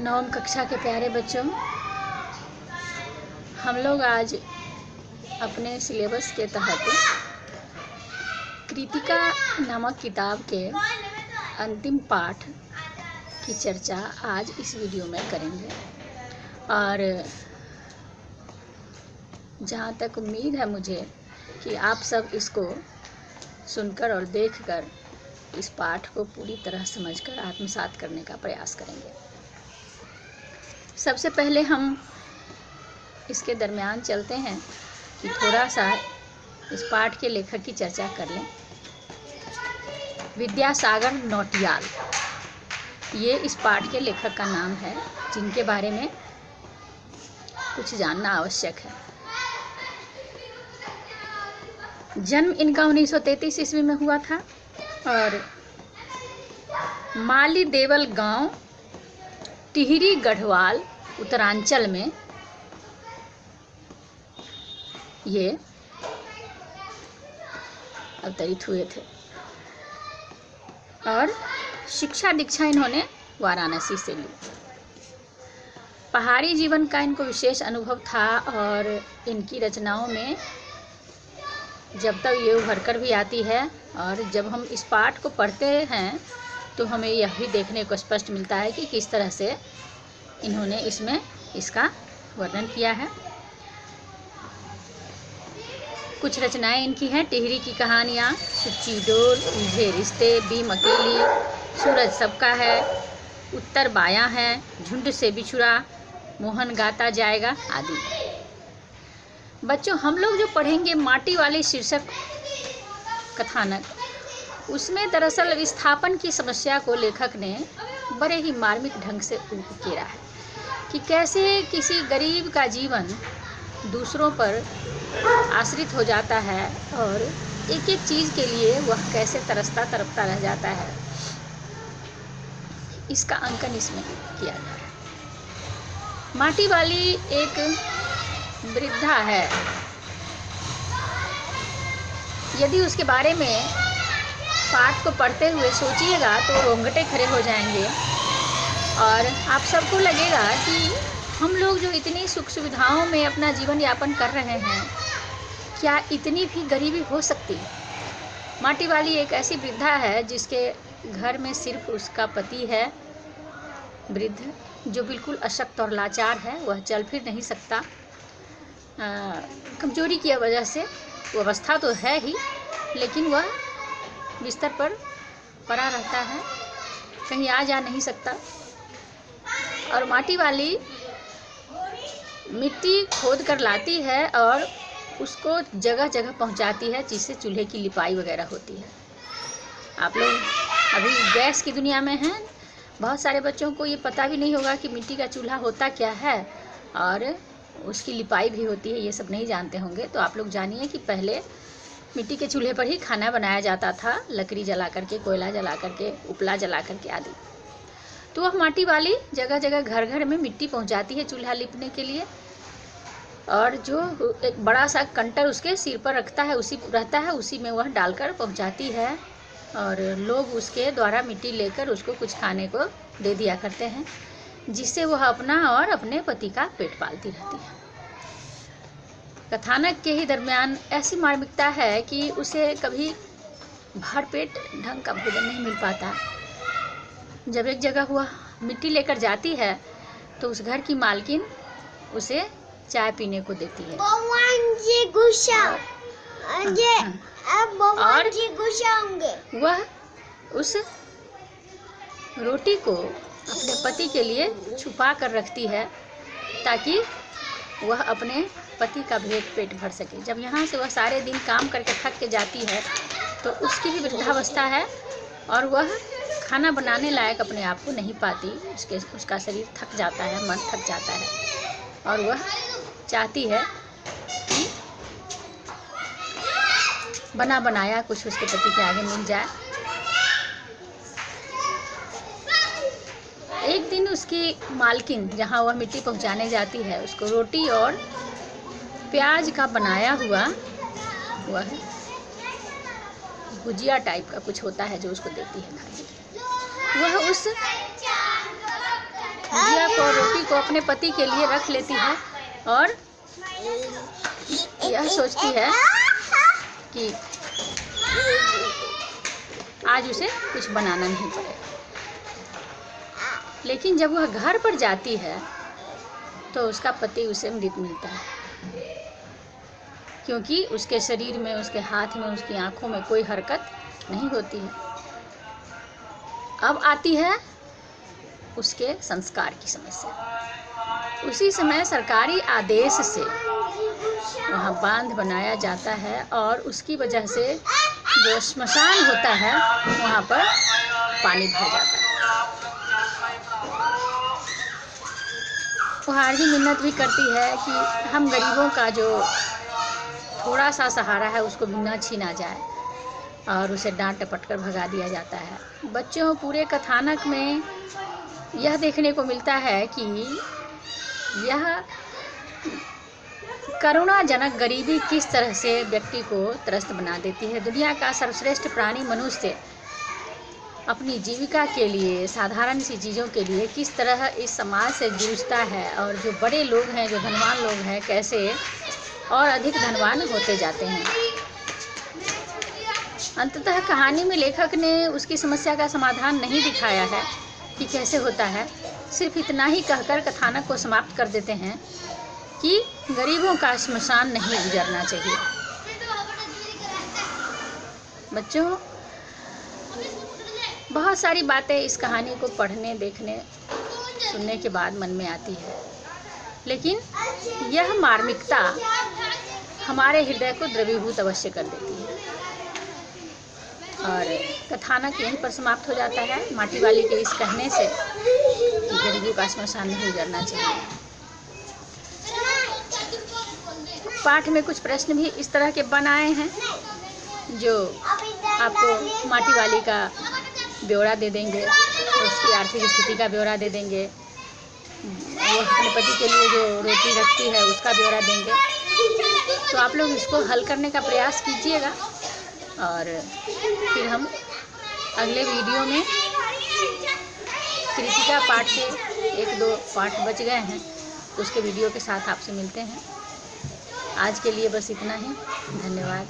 नवम कक्षा के प्यारे बच्चों, हम लोग आज अपने सिलेबस के तहत कृतिका नामक किताब के अंतिम पाठ की चर्चा आज इस वीडियो में करेंगे। और जहाँ तक उम्मीद है मुझे कि आप सब इसको सुनकर और देखकर इस पाठ को पूरी तरह समझकर आत्मसात करने का प्रयास करेंगे। सबसे पहले हम इसके दरमियान चलते हैं कि थोड़ा सा इस पाठ के लेखक की चर्चा कर लें। विद्यासागर नौटियाल, ये इस पाठ के लेखक का नाम है, जिनके बारे में कुछ जानना आवश्यक है। जन्म इनका 1933 ईस्वी में हुआ था और माली देवल गांव, टिहरी गढ़वाल, उत्तरांचल में ये अवतरित हुए थे और शिक्षा दीक्षा इन्होंने वाराणसी से ली। पहाड़ी जीवन का इनको विशेष अनुभव था और इनकी रचनाओं में जब तक ये उभर कर भी आती है और जब हम इस पाठ को पढ़ते हैं तो हमें यह भी देखने को स्पष्ट मिलता है कि किस तरह से इन्होंने इसमें इसका वर्णन किया है। कुछ रचनाएं इनकी हैं। टिहरी की कहानियाँ, सुच्ची डोर, उलझे रिश्ते, बीम अकेली, सूरज सबका है, उत्तर बायां है, झुंड से बिछुड़ा, मोहन गाता जाएगा आदि। बच्चों, हम लोग जो पढ़ेंगे माटी वाली शीर्षक कथानक, उसमें दरअसल विस्थापन की समस्या को लेखक ने बड़े ही मार्मिक ढंग से उकेरा है कि कैसे किसी गरीब का जीवन दूसरों पर आश्रित हो जाता है और एक एक चीज़ के लिए वह कैसे तरसता तड़पता रह जाता है। इसका अंकन इसमें किया गया है। माटी वाली एक वृद्धा है। यदि उसके बारे में पाठ को पढ़ते हुए सोचिएगा तो रोंगटे खड़े हो जाएंगे और आप सबको लगेगा कि हम लोग जो इतनी सुख सुविधाओं में अपना जीवन यापन कर रहे हैं, क्या इतनी भी गरीबी हो सकती है। माटी वाली एक ऐसी वृद्धा है जिसके घर में सिर्फ उसका पति है, वृद्ध, जो बिल्कुल अशक्त और लाचार है। वह चल फिर नहीं सकता, कमजोरी की वजह से। वो अवस्था तो है ही, लेकिन वह बिस्तर पर पड़ा रहता है, कहीं आ जा नहीं सकता। और माटी वाली मिट्टी खोद कर लाती है और उसको जगह जगह पहुंचाती है, जिससे चूल्हे की लिपाई वगैरह होती है। आप लोग अभी गैस की दुनिया में हैं, बहुत सारे बच्चों को ये पता भी नहीं होगा कि मिट्टी का चूल्हा होता क्या है और उसकी लिपाई भी होती है, ये सब नहीं जानते होंगे। तो आप लोग जानिए कि पहले मिट्टी के चूल्हे पर ही खाना बनाया जाता था, लकड़ी जला करके, कोयला जला करके, उपला जला करके आदि। तो वह माटी वाली जगह जगह घर घर में मिट्टी पहुंचाती है चूल्हा लिपने के लिए, और जो एक बड़ा सा कंटर उसके सिर पर रखता है, उसी में वह डालकर पहुंचाती है और लोग उसके द्वारा मिट्टी लेकर उसको कुछ खाने को दे दिया करते हैं, जिससे वह अपना और अपने पति का पेट पालती रहती है। कथानक के ही दरमियान ऐसी मार्मिकता है कि उसे कभी भरपेट ढंग का भोजन नहीं मिल पाता। जब एक जगह वह मिट्टी लेकर जाती है तो उस घर की मालकिन उसे चाय पीने को देती है और वह उस रोटी को अपने पति के लिए छुपा कर रखती है ताकि वह अपने पति का पेट भर सके। जब यहाँ से वह सारे दिन काम करके थक के जाती है तो उसकी भी वृद्धावस्था है और वह खाना बनाने लायक अपने आप को नहीं पाती। उसका शरीर थक जाता है, मन थक जाता है और वह चाहती है कि बना बनाया कुछ उसके पति के आगे मिल जाए। एक दिन उसकी मालकिन जहाँ वह मिट्टी पहुँचाने जाती है, उसको रोटी और प्याज का बनाया हुआ वह भुजिया टाइप का कुछ होता है जो उसको देती है खाने के लिए। वह उस भुजिया को और रोटी को अपने पति के लिए रख लेती है और यह सोचती है कि आज उसे कुछ बनाना नहीं पड़ेगा। लेकिन जब वह घर पर जाती है तो उसका पति उसे मृत मिलता है, क्योंकि उसके शरीर में, उसके हाथ में, उसकी आंखों में कोई हरकत नहीं होती है। अब आती है उसके संस्कार की समस्या। उसी समय सरकारी आदेश से वहाँ बांध बनाया जाता है और उसकी वजह से जो श्मशान होता है वहाँ पर पानी भर जाता है। वो हार्दी मिन्नत भी करती है कि हम गरीबों का जो थोड़ा सा सहारा है उसको भी न छीना जाए, और उसे डांट टपट कर भगा दिया जाता है। बच्चों, पूरे कथानक में यह देखने को मिलता है कि यह करुणाजनक गरीबी किस तरह से व्यक्ति को त्रस्त बना देती है। दुनिया का सर्वश्रेष्ठ प्राणी मनुष्य अपनी जीविका के लिए, साधारण सी चीज़ों के लिए किस तरह इस समाज से जूझता है, और जो बड़े लोग हैं, जो धनवान लोग हैं, कैसे और अधिक धनवान होते जाते हैं। अंततः कहानी में लेखक ने उसकी समस्या का समाधान नहीं दिखाया है कि कैसे होता है, सिर्फ इतना ही कहकर कथानक को समाप्त कर देते हैं कि गरीबों का श्मशान नहीं गुजरना चाहिए। बच्चों, बहुत सारी बातें इस कहानी को पढ़ने, देखने, सुनने के बाद मन में आती है, लेकिन यह मार्मिकता हमारे हृदय को द्रवीभूत अवश्य कर देती है। और कथानक यहीं पर समाप्त हो जाता है, माटी वाली के इस कहने से कि गरीबों का श्मशान नहीं गुजरना चाहिए। पाठ में कुछ प्रश्न भी इस तरह के बनाए हैं जो आपको माटी वाली का ब्यौरा दे देंगे, उसकी आर्थिक स्थिति का ब्यौरा दे देंगे, वो अपने पति के लिए जो रोटी रखती है उसका ब्यौरा देंगे। तो आप लोग इसको हल करने का प्रयास कीजिएगा, और फिर हम अगले वीडियो में कृतिका पाठ के 1-2 पाठ बच गए हैं, उसके वीडियो के साथ आपसे मिलते हैं। आज के लिए बस इतना ही। धन्यवाद।